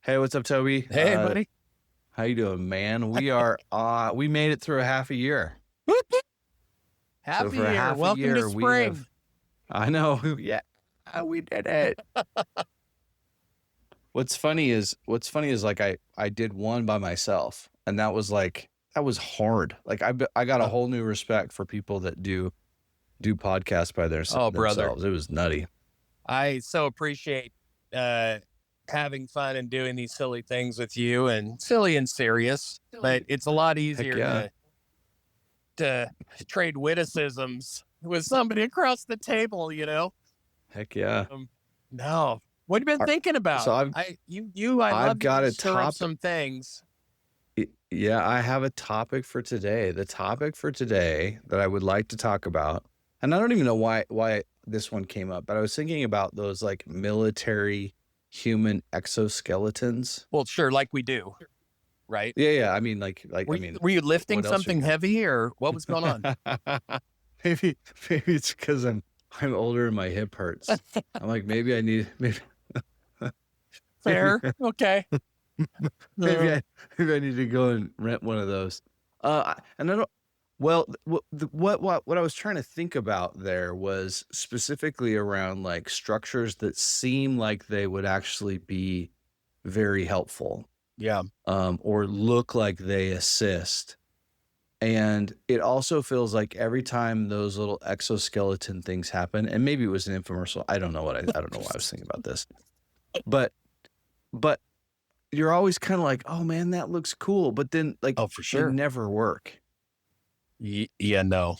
Hey, what's up, Toby? Hey, buddy. How you doing, man? We made it through a half a year. So Happy for a year. half a Welcome to year, spring. I know, yeah, we did it. What's funny is like I did one by myself, and that was hard. Like I got a Uh, whole new respect for people that do podcasts by oh, brother. themselves. It was nutty. I so appreciate uh, having fun and doing these silly things with you and silly and serious, but it's a lot Heck easier yeah, to trade witticisms with somebody across the table. heck yeah. Um, no. What have you been All right, thinking So about? I I've love you got to a stir up topic. some things. Yeah, I have a topic for today. The topic for today that I would like to talk about, and I don't even know why this one came up, but I was thinking about those like military human exoskeletons. Well, sure, like we do, right? Yeah, yeah. I mean, like Were I you, mean, were you lifting what else are you something heavy or what was going on? gonna? Maybe it's because I'm older and my hip hurts. I'm like maybe maybe Fair. Okay. maybe Uh, maybe I need to go and rent one of those. And I don't. Well, what I was trying to think about there was specifically around like structures that seem like they would actually be very helpful, yeah. or look like they assist. And it also feels like every time those little exoskeleton things happen, and maybe it was an infomercial. I don't know why I was thinking about this, but but you're always kind of like, oh man, that looks cool, but then like Oh, for they sure. never work. Yeah, no.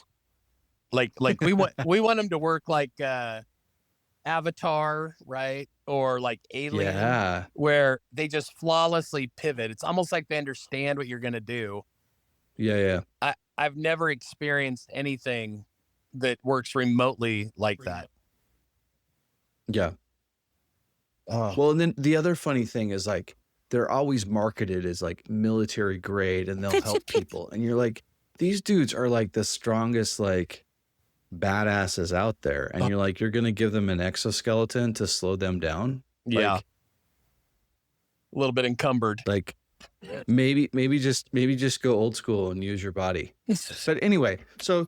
Like we want them to work like Avatar, right? Or like Alien, Yeah, where they just flawlessly pivot. It's almost like they understand what you're going to do. yeah, yeah, I've never experienced anything that works remotely like that. yeah. Oh, Well, and then the other funny thing is like they're always marketed as like military grade and they'll help people. And you're like, these dudes are like the strongest like badasses out there. And you're like, you're gonna give them an exoskeleton to slow them down? yeah, Like a little bit encumbered. like maybe just go old school and use your body. But anyway, so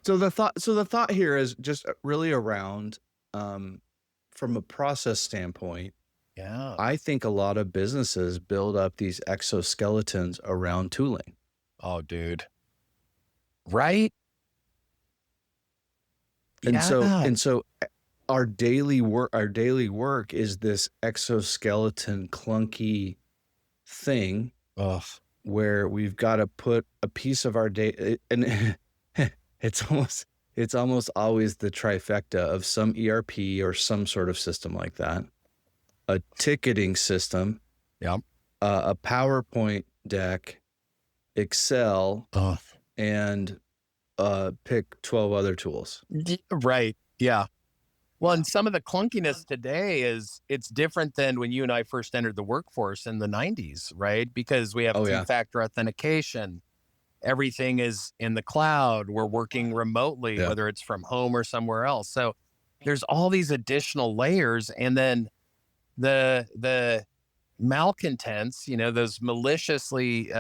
the thought here is just really around from a process standpoint. Yeah. I think a lot of businesses build up these exoskeletons around tooling. Oh, dude. Right? And so Yeah. and so our daily work is this exoskeleton clunky thing Ugh. where we've got to put a piece of our day, and it's almost always the trifecta of some ERP or some sort of system like that, a ticketing system, Yep. a PowerPoint deck, Excel, Ugh. and pick 12 other tools. Right. Yeah. Well, and some of the clunkiness today is it's different than when you and I first entered the workforce in the 90s, right? Because we have Oh yeah. two-factor authentication. Everything is in the cloud. We're working remotely, Yeah. whether it's from home or somewhere else. So there's all these additional layers. And then the malcontents, those maliciously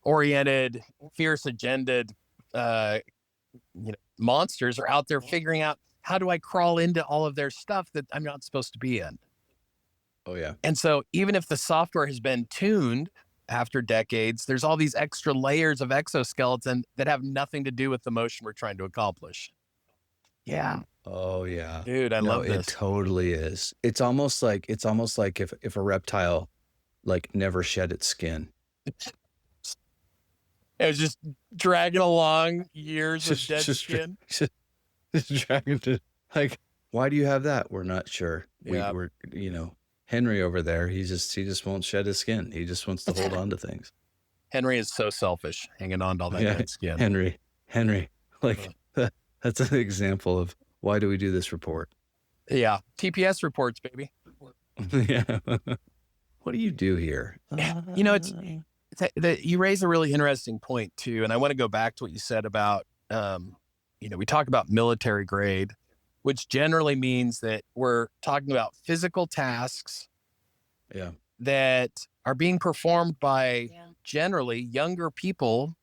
oriented, fierce agended uh, monsters are out there figuring out how do I crawl into all of their stuff that I'm not supposed to be in. Oh yeah. And so even if the software has been tuned after decades, there's all these extra layers of exoskeleton that have nothing to do with the motion we're trying to accomplish. Yeah. Oh yeah. Dude, I No, love it this. totally is. It's almost like if a reptile like never shed its skin. It was just dragging along years of Just dead just skin. just dragging to like, why do you have that? We're not sure. Yeah. We're Henry over there, he just won't shed his skin. He just wants to hold on to things. Henry is so selfish hanging on to all that Yeah. dead skin. Henry. Like that's an example of why do we do this report? Yeah. TPS reports, baby. Yeah. What do you do here? You raise a really interesting point too. And I want to go back to what you said about, we talk about military grade, which generally means that we're talking about physical tasks Yeah. that are being performed by generally younger people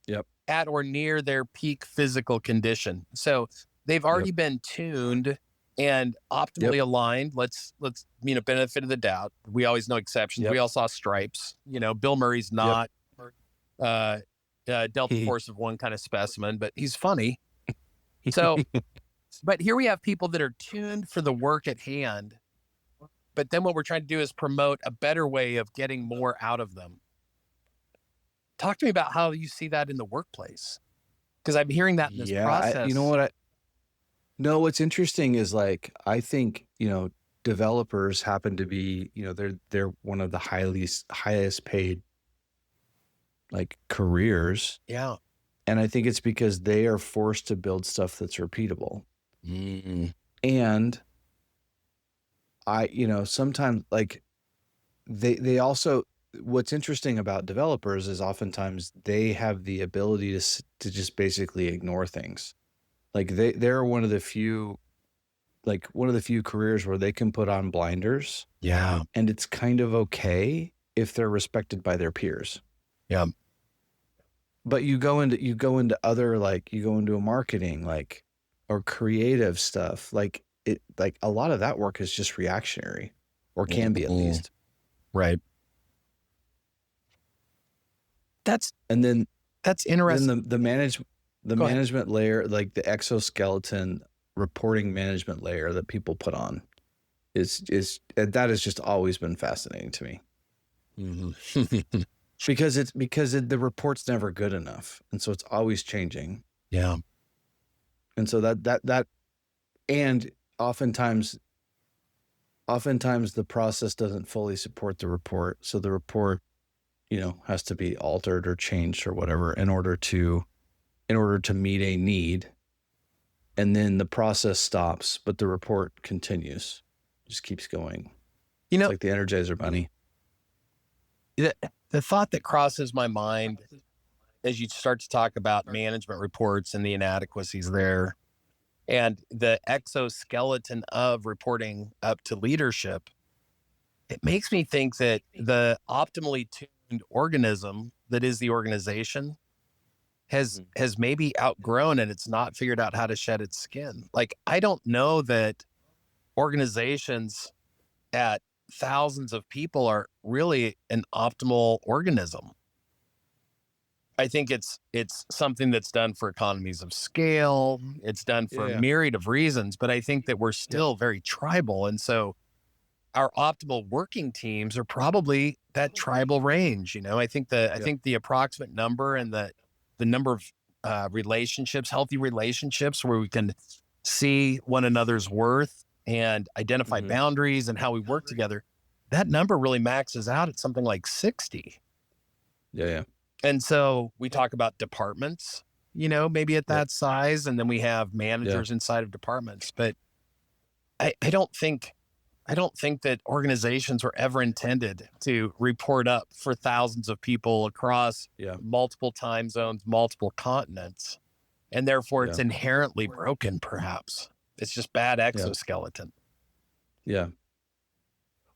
Yep. at or near their peak physical condition. So they've Yep. already been tuned and Yep. optimally aligned. Let's benefit of the doubt. We always know exceptions. Yep. We all saw Stripes. Bill Murray's Yep. not uh, Delta Force of one kind of specimen, but he's funny. So, but here we have people that are tuned for the work at hand. But then what we're trying to do is promote a better way of getting more out of them. Talk to me about how you see that in the workplace, because I'm hearing that in this Yeah. You know process. what? No, what's interesting is like, I think, developers happen to be, they're one of the highest paid like careers. Yeah. And I think it's because they are forced to build stuff that's repeatable. Mm. And sometimes like they also, what's interesting about developers is oftentimes they have the ability to just basically ignore things. Like they're one of the few careers where they can put on blinders, Yeah. and it's kind of okay if they're respected by their peers. Yeah. But you go into other, like you go into a marketing, like, or creative stuff, like a lot of that work is just reactionary, or can be at least. Right. That's And then interesting. the management layer, like the exoskeleton reporting management layer that people put on is that has just always been fascinating to me. Mm-hmm. because the report's never good enough, and so it's always changing. Yeah. And so that and oftentimes the process doesn't fully support the report, so the report has to be altered or changed or whatever in order to meet a need. And then the process stops, but the report continues, just keeps going. It's like the Energizer Bunny. The thought that crosses my mind as you start to talk about management reports and the inadequacies there, and the exoskeleton of reporting up to leadership, it makes me think that the optimally tuned organism that is the organization has maybe outgrown, and it's not figured out how to shed its skin. Like, I don't know that organizations at thousands of people are really an optimal organism. I think it's something that's done for economies of scale. It's done for a myriad of reasons, but I think that we're still very tribal. And so our optimal working teams are probably that tribal range. I think the approximate number and the number of relationships, healthy relationships where we can see one another's worth and identify boundaries and how we work together, that number really maxes out at something like 60. Yeah. And so we talk about departments, maybe at that size, and then we have managers inside of departments. But I don't think that organizations were ever intended to report up for thousands of people across multiple time zones, multiple continents. And therefore it's inherently broken, perhaps. It's just bad exoskeleton. Yeah.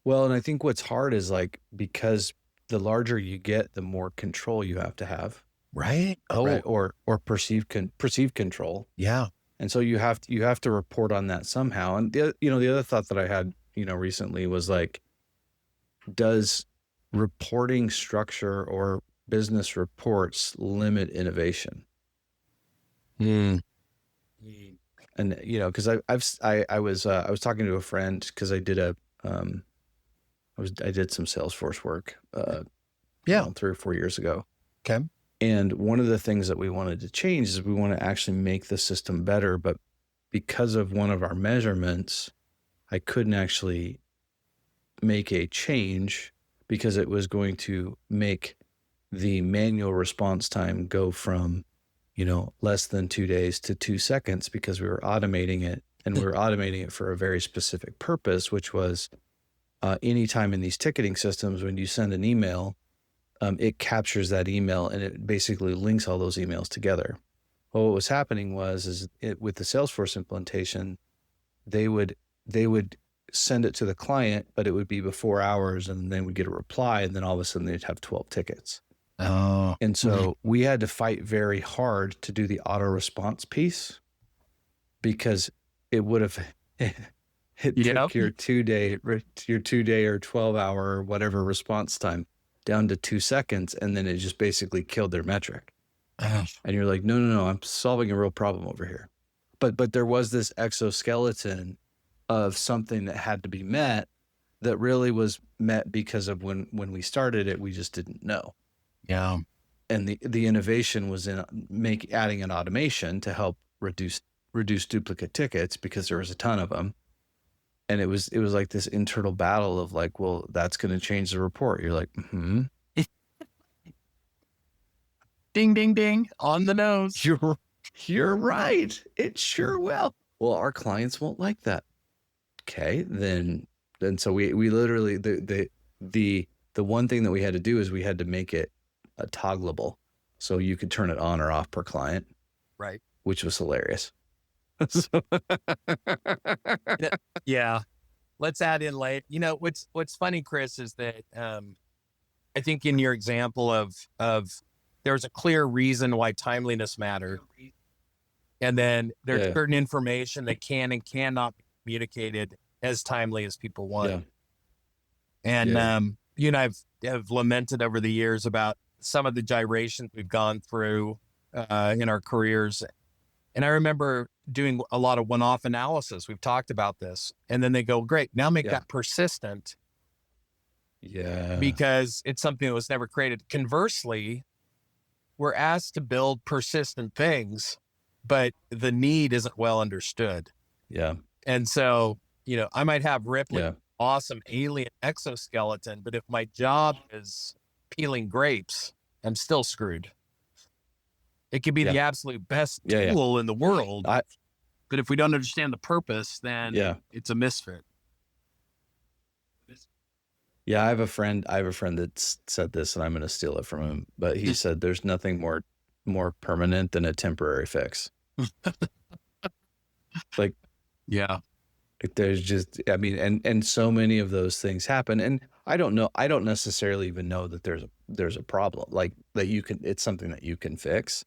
Well, and I think what's hard is like, because the larger you get, the more control you have to have. Right. Oh, right? Or perceived control. Yeah. And so you have to report on that somehow. And the other thought that I had, recently was like, does reporting structure or business reports limit innovation? And because I was talking to a friend, because I did I did some Salesforce work 3 or 4 years ago. Okay. And one of the things that we wanted to change is we want to actually make the system better, but because of one of our measurements, I couldn't actually make a change because it was going to make the manual response time go from, less than 2 days to 2 seconds, because we were automating it, and we were automating it for a very specific purpose, which was anytime in these ticketing systems, when you send an email, it captures that email and it basically links all those emails together. Well, what was happening with the Salesforce implementation, they would send it to the client, but it would be before hours, and then we'd get a reply, and then all of a sudden they'd have 12 tickets. Oh. And so we had to fight very hard to do the auto response piece, because it would have took your 2-day or 12-hour or whatever response time down to 2 seconds, and then it just basically killed their metric. And you're like, no, I'm solving a real problem over here. But there was this exoskeleton of something that had to be met, that really was met because of when we started it, we just didn't know. Yeah. And the innovation was in adding an automation to help reduce duplicate tickets, because there was a ton of them. And it was like this internal battle of like, well, that's going to change the report. You're like, Ding, ding, ding, on the nose. You're right. It sure will. Well, our clients won't like that. Okay, then so we literally, the one thing that we had to do is we had to make it toggleable, so you could turn it on or off per client. Right. Which was hilarious. Yeah. Let's add in late. What's funny, Chris, is that I think in your example of there's a clear reason why timeliness mattered. And then there's certain information that can and cannot be communicated as timely as people want. Yeah. And you and I have lamented over the years about some of the gyrations we've gone through in our careers. And I remember doing a lot of one-off analysis. We've talked about this. And then they go, great, now make that persistent. Yeah. Because it's something that was never created. Conversely, we're asked to build persistent things, but the need isn't well understood. Yeah. And so, I might have Ripley, awesome alien exoskeleton, but if my job is peeling grapes, I'm still screwed. It could be the absolute best tool in the world, but if we don't understand the purpose, then it's a misfit. Yeah, I have a friend that said this, and I'm going to steal it from him, but he said there's nothing more permanent than a temporary fix. Like, there's just, I mean, and so many of those things happen, and I don't necessarily even know that there's a problem, like that it's something that you can fix.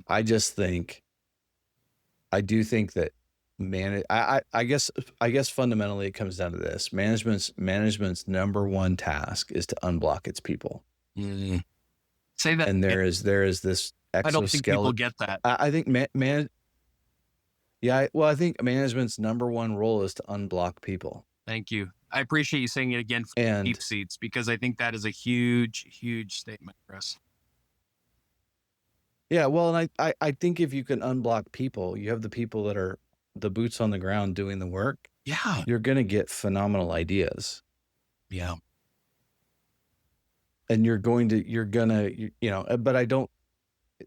I do think that I guess fundamentally it comes down to this: management's number one task is to unblock its people. Say that. And there is this exoskeleton. I don't think people get that. I think I think management's number one role is to unblock people. Thank you. I appreciate you saying it again for deep seats, because I think that is a huge, huge statement, Chris. Yeah, well, and I think if you can unblock people, you have the people that are the boots on the ground doing the work. Yeah. You're going to get phenomenal ideas. Yeah. And but I don't,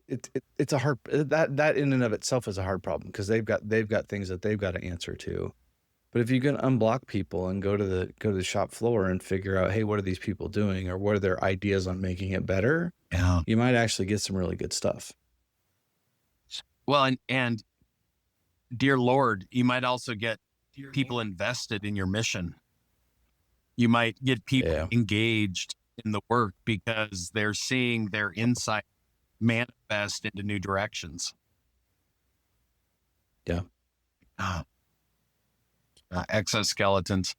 it's a hard, that in and of itself is a hard problem, because they've got things that they've got to answer to. But if you can unblock people and go to the shop floor and figure out, hey, what are these people doing, or what are their ideas on making it better? Yeah. You might actually get some really good stuff. Well, and dear Lord, you might also get people invested in your mission. You might get people engaged in the work because they're seeing their insight manifest into new directions. Yeah. Exoskeletons,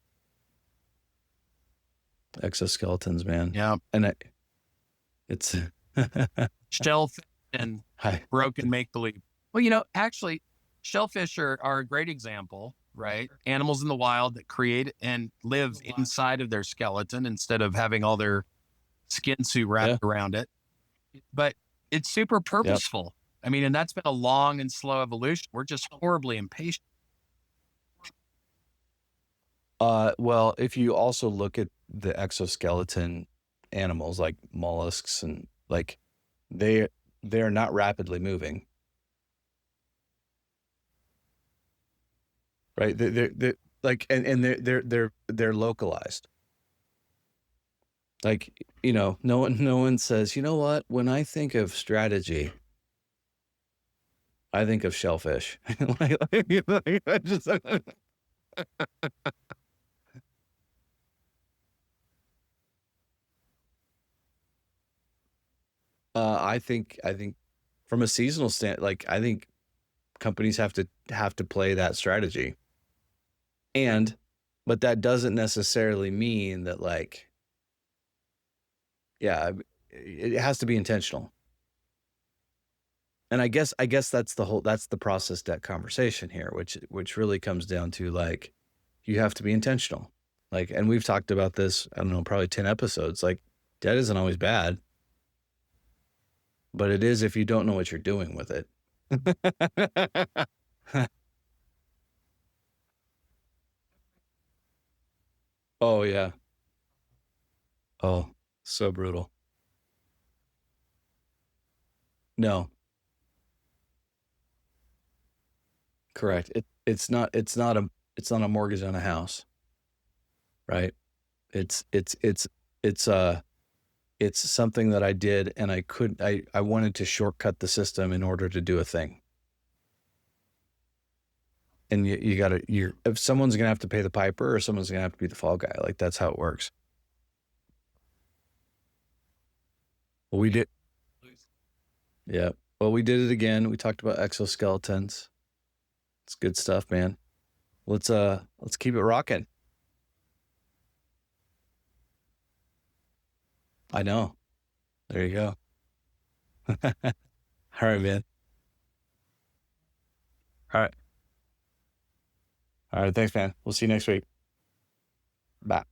man. Yeah. And it's shellfish and broken make-believe. Well, actually, shellfish are a great example, right? Animals in the wild that create and live inside of their skeleton instead of having all their skin suit wrapped around it. But it's super purposeful. I mean, and that's been a long and slow evolution. We're just horribly impatient. Well, if you also look at the exoskeleton animals like mollusks, and like they're not rapidly moving, right? They're like, and they're localized. Like, no one says, you know what? When I think of strategy, I think of shellfish. I think from a seasonal like I think companies have to play that strategy. And but that doesn't necessarily mean that like yeah, it has to be intentional. And I guess that's the process debt conversation here, which really comes down to like you have to be intentional. Like, and we've talked about this, I don't know, probably 10 episodes. Like, debt isn't always bad, but it is if you don't know what you're doing with it. Oh yeah. Oh, so brutal. No, correct. It's not a mortgage on a house, right? It's it's it's it's it's something that I did and I wanted to shortcut the system in order to do a thing. And you gotta you're if someone's gonna have to pay the piper or someone's gonna have to be the fall guy. Like that's how it works. Well, we did yeah. Well, we did it again. We talked about exoskeletons. It's good stuff, man. Let's keep it rocking. I know. There you go. All right, man. All right. All right. Thanks, man. We'll see you next week. Bye.